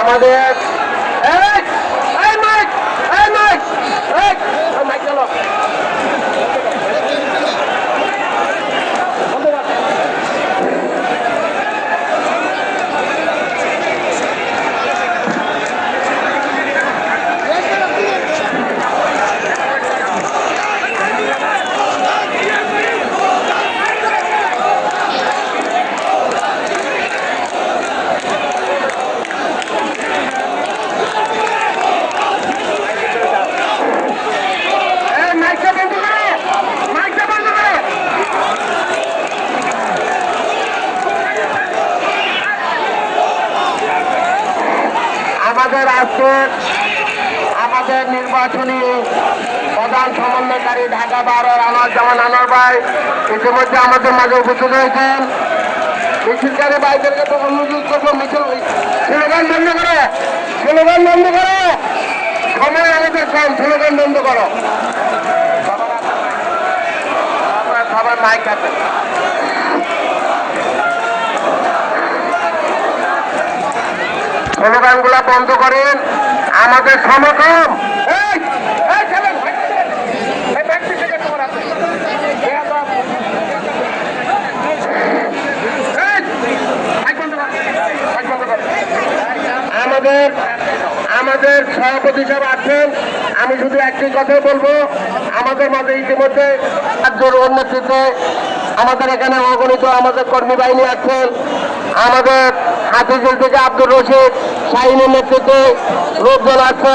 আমাদের আমাদের আজকের আমাদের নির্বাচনী প্রধান সমন্বয়কারী ঢাকা 12 আনোয়ার জামান আনোয়ার ভাই ইতিমধ্যে আমাদের মাঝে উপস্থিত হয়েছেন। মিছিলকারী ভাইদেরকে তো অনুরোধ করবো মিছিল স্লোগান বন্ধ করো, স্লোগান বন্ধ করো, সময় আমাদের কম, স্লোগান বন্ধ করো। সবাই মাইক আছে, স্লোগান গুলা বন্ধ করেন, আমাদের সমকম। আমাদের সভাপতি সাহেব আছেন, আমি শুধু একটি কথাই বলবো, আমাদের মাঝে ইতিমধ্যে রাজ্যের নেতৃত্বে আমাদের এখানে অগণিত আমাদের কর্মী বাহিনী আছেন। আমাদের হাতিঝিল থেকে আব্দুর রশিদ শাহিনের নেতৃত্বে লোকজন আছেন।